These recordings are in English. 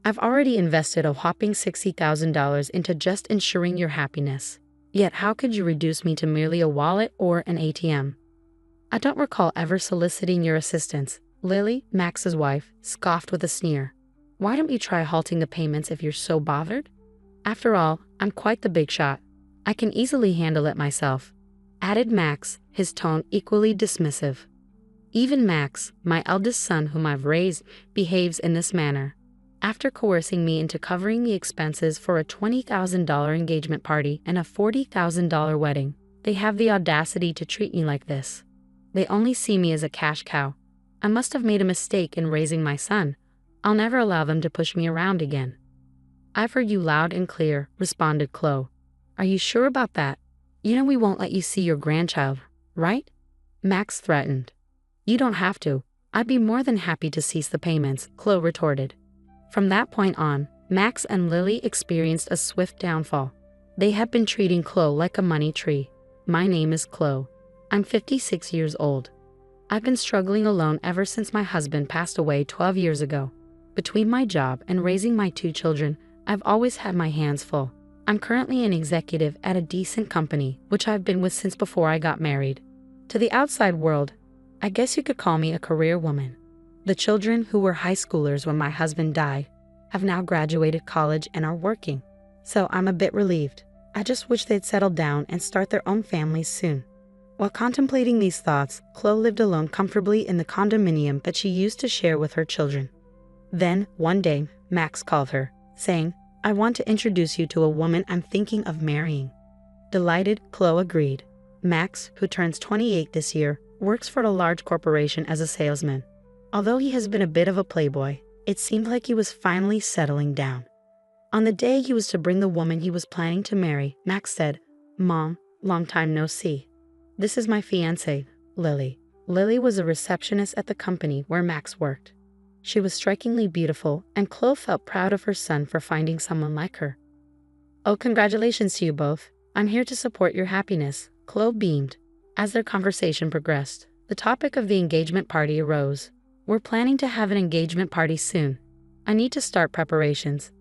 I've already invested a whopping $60,000 into just ensuring your happiness. Yet how could you reduce me to merely a wallet or an ATM? I don't recall ever soliciting your assistance. Lily, Max's wife, scoffed with a sneer. Why don't you try halting the payments if you're so bothered? After all, I'm quite the big shot. I can easily handle it myself, added Max, his tone equally dismissive. Even Max, my eldest son whom I've raised, behaves in this manner. After coercing me into covering the expenses for a $20,000 engagement party and a $40,000 wedding, they have the audacity to treat me like this. They only see me as a cash cow. I must have made a mistake in raising my son. I'll never allow them to push me around again. I've heard you loud and clear, responded Chloe. Are you sure about that? You know we won't let you see your grandchild, right? Max threatened. You don't have to. I'd be more than happy to cease the payments, Chloe retorted. From that point on, Max and Lily experienced a swift downfall. They had been treating Chloe like a money tree. My name is Chloe. I'm 56 years old. I've been struggling alone ever since my husband passed away 12 years ago. Between my job and raising my 2 children, I've always had my hands full. I'm currently an executive at a decent company, which I've been with since before I got married. To the outside world, I guess you could call me a career woman. The children, who were high schoolers when my husband died, have now graduated college and are working. So I'm a bit relieved. I just wish they'd settle down and start their own families soon. While contemplating these thoughts, Chloe lived alone comfortably in the condominium that she used to share with her children. Then, one day, Max called her, saying, I want to introduce you to a woman I'm thinking of marrying. Delighted, Chloe agreed. Max, who turns 28 this year, works for a large corporation as a salesman. Although he has been a bit of a playboy, it seemed like he was finally settling down. On the day he was to bring the woman he was planning to marry, Max said, Mom, long time no see. This is my fiancée, Lily. Lily was a receptionist at the company where Max worked. She was strikingly beautiful, and Chloe felt proud of her son for finding someone like her. Oh, congratulations to you both. I'm here to support your happiness, Chloe beamed. As their conversation progressed, the topic of the engagement party arose. We're planning to have an engagement party soon. I need to start preparations.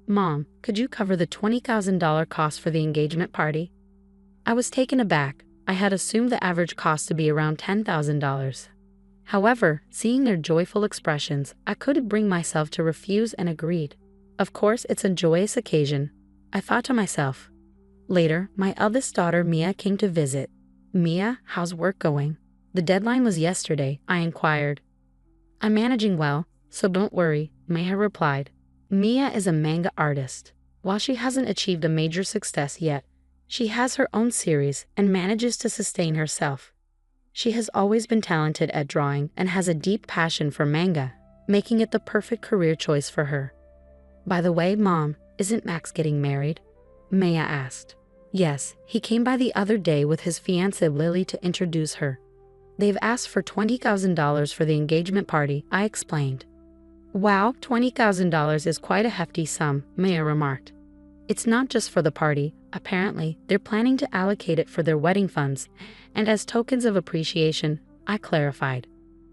Mom, could you cover the $20,000 cost for the engagement party? I was taken aback. I had assumed the average cost to be around $10,000. However, seeing their joyful expressions, I couldn't bring myself to refuse and agreed. Of course, it's a joyous occasion, I thought to myself. Later, my eldest daughter Mia came to visit. Mia, how's work going? The deadline was yesterday, I inquired. I'm managing well, so don't worry, Mia replied. Mia is a manga artist. While she hasn't achieved a major success yet, she has her own series and manages to sustain herself. She has always been talented at drawing and has a deep passion for manga, making it the perfect career choice for her. By the way, Mom, isn't Max getting married? Maya asked. Yes, he came by the other day with his fiancée Lily to introduce her. They've asked for $20,000 for the engagement party, I explained. Wow, $20,000 is quite a hefty sum, Maya remarked. It's not just for the party. Apparently, they're planning to allocate it for their wedding funds, and as tokens of appreciation, I clarified.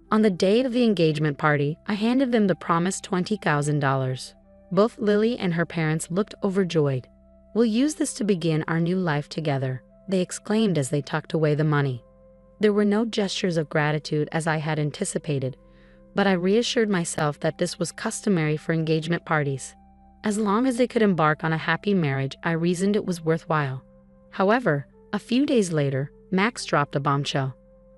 On the day of the engagement party, I handed them the promised $20,000. Both Lily and her parents looked overjoyed. We'll use this to begin our new life together, they exclaimed as they tucked away the money. There were no gestures of gratitude as I had anticipated, but I reassured myself that this was customary for engagement parties. As long as they could embark on a happy marriage, I reasoned it was worthwhile. However, a few days later, Max dropped a bombshell.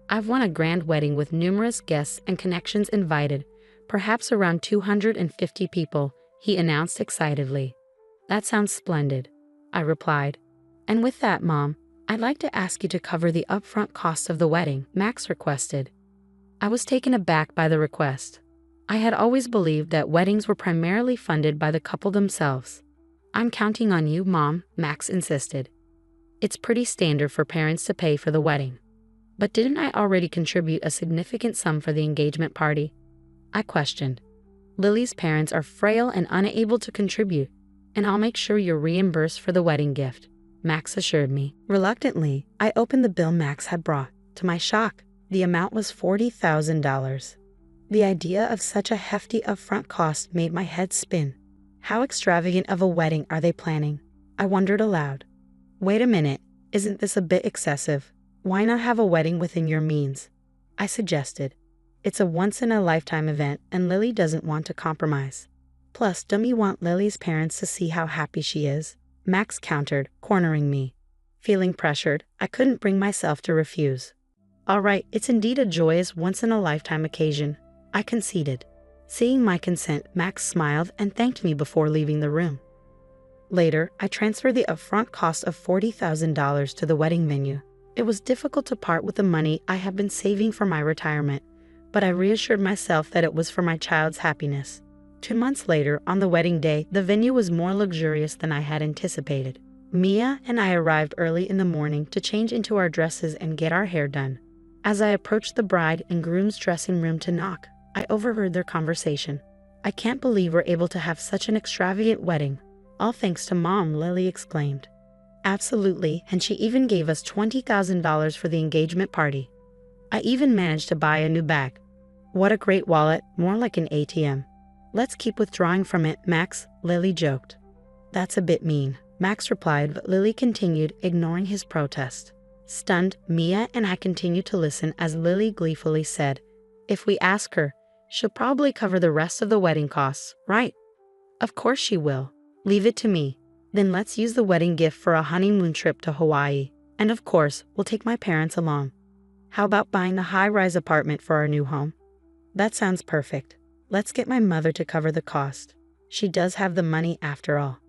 I've won a grand wedding with numerous guests and connections invited, perhaps around 250 people, he announced excitedly. That sounds splendid, I replied. And with that, Mom, I'd like to ask you to cover the upfront cost of the wedding, Max requested. I was taken aback by the request. I had always believed that weddings were primarily funded by the couple themselves. I'm counting on you, Mom, Max insisted. It's pretty standard for parents to pay for the wedding. But didn't I already contribute a significant sum for the engagement party? I questioned. Lily's parents are frail and unable to contribute, and I'll make sure you're reimbursed for the wedding gift, Max assured me. Reluctantly, I opened the bill Max had brought. To my shock, the amount was $40,000. The idea of such a hefty upfront cost made my head spin. How extravagant of a wedding are they planning? I wondered aloud. Wait a minute, isn't this a bit excessive? Why not have a wedding within your means? I suggested. It's a once-in-a-lifetime event and Lily doesn't want to compromise. Plus, don't you want Lily's parents to see how happy she is? Max countered, cornering me. Feeling pressured, I couldn't bring myself to refuse. All right, it's indeed a joyous once-in-a-lifetime occasion, I conceded. Seeing my consent, Max smiled and thanked me before leaving the room. Later, I transferred the upfront cost of $40,000 to the wedding venue. It was difficult to part with the money I had been saving for my retirement, but I reassured myself that it was for my child's happiness. 2 months later, on the wedding day, the venue was more luxurious than I had anticipated. Mia and I arrived early in the morning to change into our dresses and get our hair done. As I approached the bride and groom's dressing room to knock, I overheard their conversation. I can't believe we're able to have such an extravagant wedding. All thanks to Mom, Lily exclaimed. Absolutely, and she even gave us $20,000 for the engagement party. I even managed to buy a new bag. What a great wallet, more like an ATM. Let's keep withdrawing from it, Max, Lily joked. That's a bit mean, Max replied, but Lily continued, ignoring his protest. Stunned, Mia and I continued to listen as Lily gleefully said, If we ask her, she'll probably cover the rest of the wedding costs, right? Of course she will. Leave it to me. Then let's use the wedding gift for a honeymoon trip to Hawaii. And of course, we'll take my parents along. How about buying a high-rise apartment for our new home? That sounds perfect. Let's get my mother to cover the cost. She does have the money after all.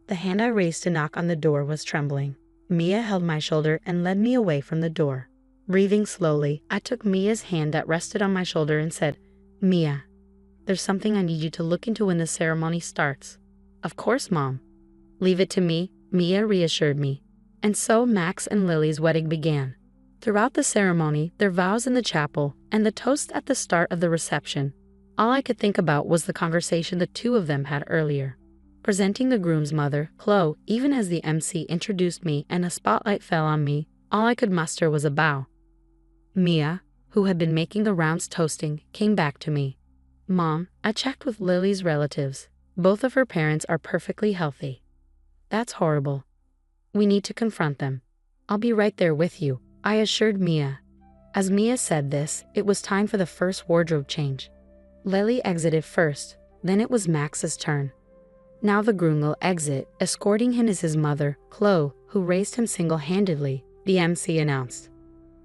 The hand I raised to knock on the door was trembling. Mia held my shoulder and led me away from the door. Breathing slowly, I took Mia's hand that rested on my shoulder and said, Mia, there's something I need you to look into when the ceremony starts. Of course, Mom. Leave it to me, Mia reassured me. And so Max and Lily's wedding began. Throughout the ceremony, their vows in the chapel, and the toast at the start of the reception, all I could think about was the conversation the two of them had earlier. Presenting the groom's mother, Chloe, even as the MC introduced me and a spotlight fell on me, all I could muster was a bow. Mia, who had been making the rounds toasting, came back to me. Mom, I checked with Lily's relatives. Both of her parents are perfectly healthy. That's horrible. We need to confront them. I'll be right there with you, I assured Mia. As Mia said this, it was time for the first wardrobe change. Lily exited first, then it was Max's turn. Now the groom will exit, escorting him is his mother, Chloe, who raised him single-handedly, the MC announced.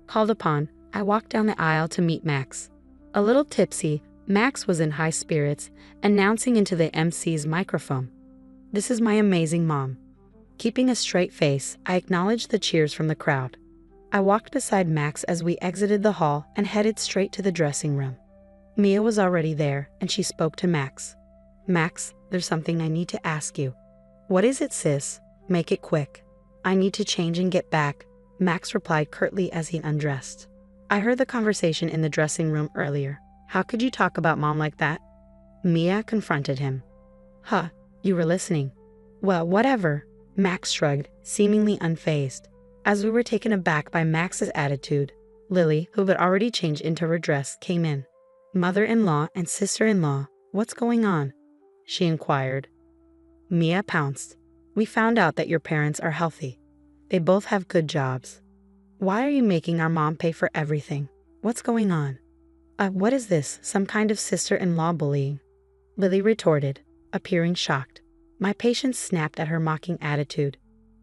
Called upon, I walked down the aisle to meet Max. A little tipsy, Max was in high spirits, announcing into the MC's microphone. This is my amazing mom. Keeping a straight face, I acknowledged the cheers from the crowd. I walked beside Max as we exited the hall and headed straight to the dressing room. Mia was already there, and she spoke to Max. Max, there's something I need to ask you. What is it, sis? Make it quick. I need to change and get back, Max replied curtly as he undressed. I heard the conversation in the dressing room earlier. How could you talk about Mom like that? Mia confronted him. Huh, you were listening. Well, whatever, Max shrugged, seemingly unfazed. As we were taken aback by Max's attitude, Lily, who had already changed into her dress, came in. Mother-in-law and sister-in-law, what's going on? She inquired. Mia pounced. We found out that your parents are healthy. They both have good jobs. Why are you making our mom pay for everything? What's going on? What is this, some kind of sister-in-law bullying? Lily retorted, appearing shocked. My patience snapped at her mocking attitude.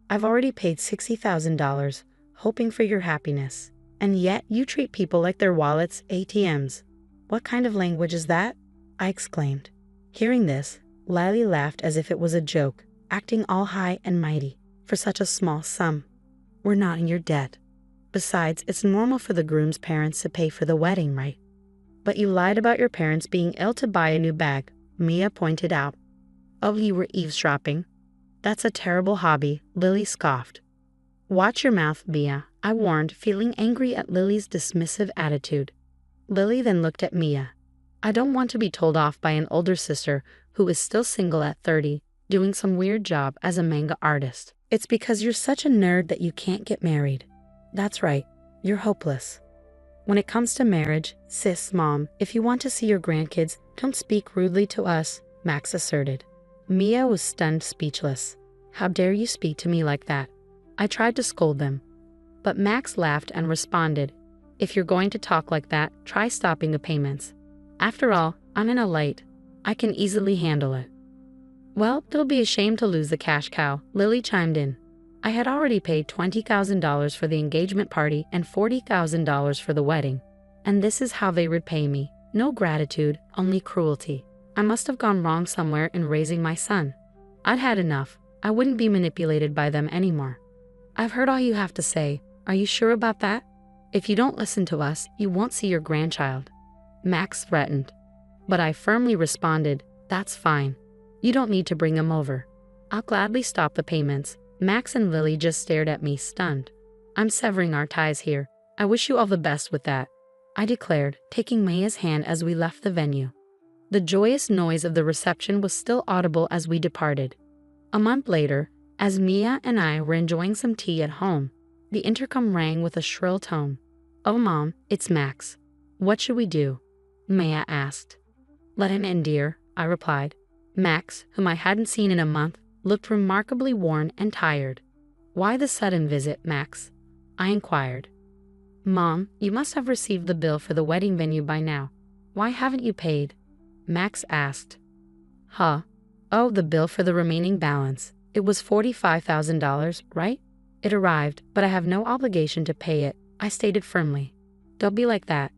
I've already paid $60,000, hoping for your happiness. And yet you treat people like their wallets, ATMs. What kind of language is that? I exclaimed. Hearing this, Lily laughed as if it was a joke, acting all high and mighty. For such a small sum. We're not in your debt. Besides, it's normal for the groom's parents to pay for the wedding, right? But you lied about your parents being ill to buy a new bag, Mia pointed out. Oh, you were eavesdropping? That's a terrible hobby, Lily scoffed. Watch your mouth, Mia, I warned, feeling angry at Lily's dismissive attitude. Lily then looked at Mia. I don't want to be told off by an older sister who is still single at 30, doing some weird job as a manga artist. It's because you're such a nerd that you can't get married. That's right, you're hopeless. When it comes to marriage, sis, Mom, if you want to see your grandkids, don't speak rudely to us, Max asserted. Mia was stunned, speechless. How dare you speak to me like that? I tried to scold them. But Max laughed and responded, if you're going to talk like that, try stopping the payments. After all, I'm in a light. I can easily handle it. Well, it'll be a shame to lose the cash cow, Lily chimed in. I had already paid $20,000 for the engagement party and $40,000 for the wedding. And this is how they repay me. No gratitude, only cruelty. I must have gone wrong somewhere in raising my son. I'd had enough. I wouldn't be manipulated by them anymore. I've heard all you have to say. Are you sure about that? If you don't listen to us, you won't see your grandchild. Max threatened. But I firmly responded, that's fine. You don't need to bring him over. I'll gladly stop the payments. Max and Lily just stared at me, stunned. I'm severing our ties here. I wish you all the best with that, I declared, taking Mia's hand as we left the venue. The joyous noise of the reception was still audible as we departed. A month later, as Mia and I were enjoying some tea at home, the intercom rang with a shrill tone. Oh, Mom, it's Max. What should we do? Mia asked. Let him in, dear, I replied. Max, whom I hadn't seen in a month, looked remarkably worn and tired. Why the sudden visit, Max? I inquired. Mom, you must have received the bill for the wedding venue by now. Why haven't you paid? Max asked. Huh? Oh, the bill for the remaining balance. It was $45,000, right? It arrived, but I have no obligation to pay it, I stated firmly. Don't be like that.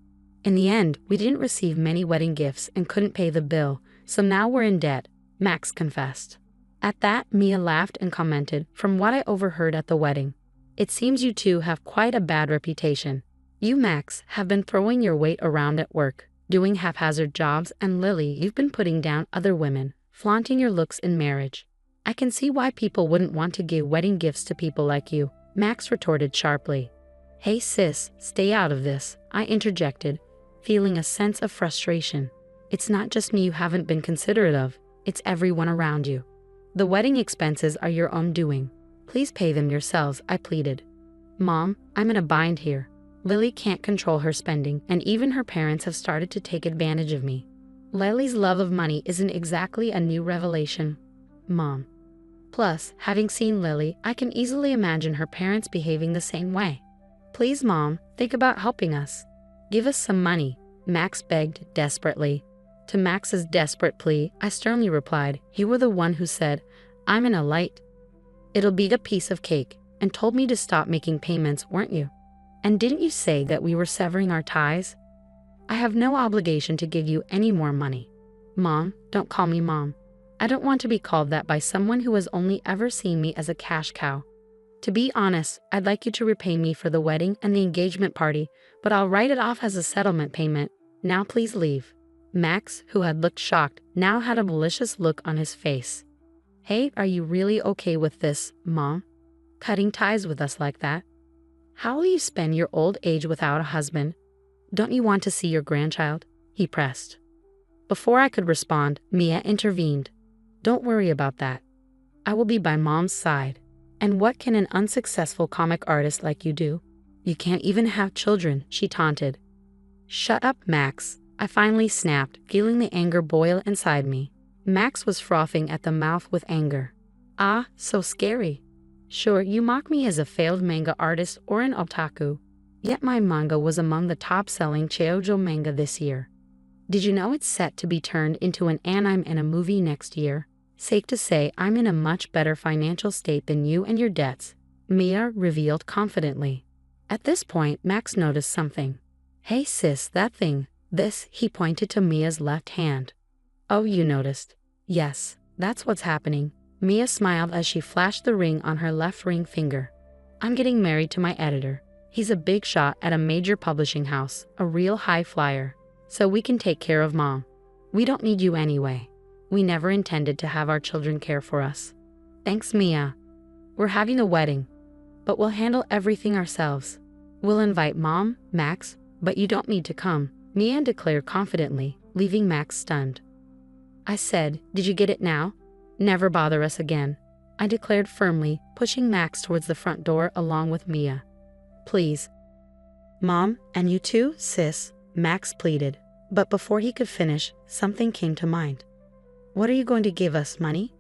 In the end, we didn't receive many wedding gifts and couldn't pay the bill, so now we're in debt, Max confessed. At that, Mia laughed and commented, from what I overheard at the wedding. It seems you two have quite a bad reputation. You, Max, have been throwing your weight around at work, doing haphazard jobs, and Lily, you've been putting down other women, flaunting your looks in marriage. I can see why people wouldn't want to give wedding gifts to people like you, Max retorted sharply. Hey sis, stay out of this, I interjected, feeling a sense of frustration. It's not just me you haven't been considerate of, it's everyone around you. The wedding expenses are your own doing. Please pay them yourselves, I pleaded. Mom, I'm in a bind here. Lily can't control her spending, and even her parents have started to take advantage of me. Lily's love of money isn't exactly a new revelation, Mom. Plus, having seen Lily, I can easily imagine her parents behaving the same way. Please, Mom, think about helping us. Give us some money, Max begged desperately. To Max's desperate plea, I sternly replied, you were the one who said, I'm in a light. It'll be a piece of cake, and told me to stop making payments, weren't you? And didn't you say that we were severing our ties? I have no obligation to give you any more money. Mom, don't call me Mom. I don't want to be called that by someone who has only ever seen me as a cash cow. To be honest, I'd like you to repay me for the wedding and the engagement party, but I'll write it off as a settlement payment. Now please leave. Max, who had looked shocked, now had a malicious look on his face. Hey, are you really okay with this, Mom? Cutting ties with us like that? How will you spend your old age without a husband? Don't you want to see your grandchild? He pressed. Before I could respond, Mia intervened. Don't worry about that. I will be by Mom's side. And what can an unsuccessful comic artist like you do? You can't even have children, she taunted. Shut up, Max, I finally snapped, feeling the anger boil inside me. Max was frothing at the mouth with anger. Ah, so scary. Sure, you mock me as a failed manga artist or an otaku. Yet my manga was among the top-selling shoujo manga this year. Did you know it's set to be turned into an anime and a movie next year? Safe to say I'm in a much better financial state than you and your debts, Mia revealed confidently. At this point, Max noticed something. Hey sis, that thing. This, he pointed to Mia's left hand. Oh, you noticed? Yes, that's what's happening. Mia smiled as she flashed the ring on her left ring finger. I'm getting married to my editor. He's a big shot at a major publishing house, a real high flyer. So we can take care of Mom. We don't need you anyway. We never intended to have our children care for us. Thanks, Mia. We're having a wedding, but we'll handle everything ourselves. We'll invite Mom, Max, but you don't need to come, Mia declared confidently, leaving Max stunned. I said, did you get it now? Never bother us again, I declared firmly, pushing Max towards the front door along with Mia. Please. Mom, and you too, sis, Max pleaded. But before he could finish, something came to mind. What are you going to give us, money?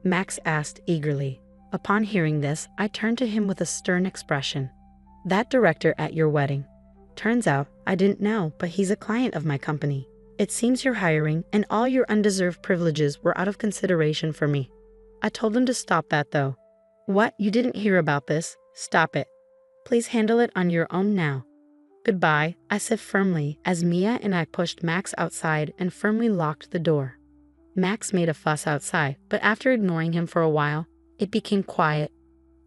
Max asked eagerly. Upon hearing this, I turned to him with a stern expression. That director at your wedding. Turns out, I didn't know, but he's a client of my company. It seems you're hiring, and all your undeserved privileges were out of consideration for me. I told him to stop that though. What, you didn't hear about this? Stop it. Please handle it on your own now. Goodbye, I said firmly as Mia and I pushed Max outside and firmly locked the door. Max made a fuss outside, but after ignoring him for a while, it became quiet.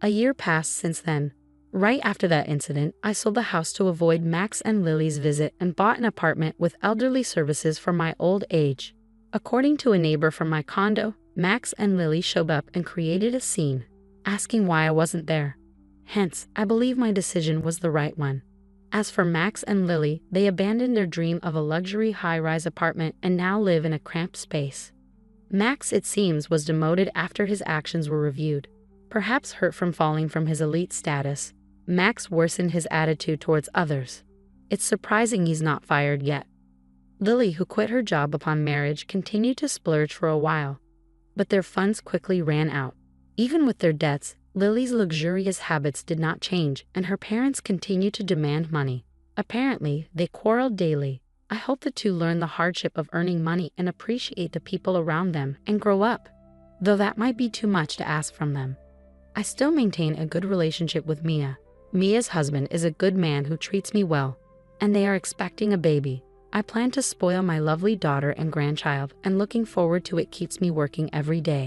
A year passed since then. Right after that incident, I sold the house to avoid Max and Lily's visit and bought an apartment with elderly services for my old age. According to a neighbor from my condo, Max and Lily showed up and created a scene, asking why I wasn't there. Hence, I believe my decision was the right one. As for Max and Lily, they abandoned their dream of a luxury high-rise apartment and now live in a cramped space. Max, it seems, was demoted after his actions were reviewed. Perhaps hurt from falling from his elite status, Max worsened his attitude towards others. It's surprising he's not fired yet. Lily, who quit her job upon marriage, continued to splurge for a while, but their funds quickly ran out. Even with their debts, Lily's luxurious habits did not change, and her parents continued to demand money. Apparently, they quarreled daily. I hope the two learn the hardship of earning money and appreciate the people around them and grow up, though that might be too much to ask from them. I still maintain a good relationship with Mia. Mia's husband is a good man who treats me well, and they are expecting a baby. I plan to spoil my lovely daughter and grandchild, and looking forward to it keeps me working every day.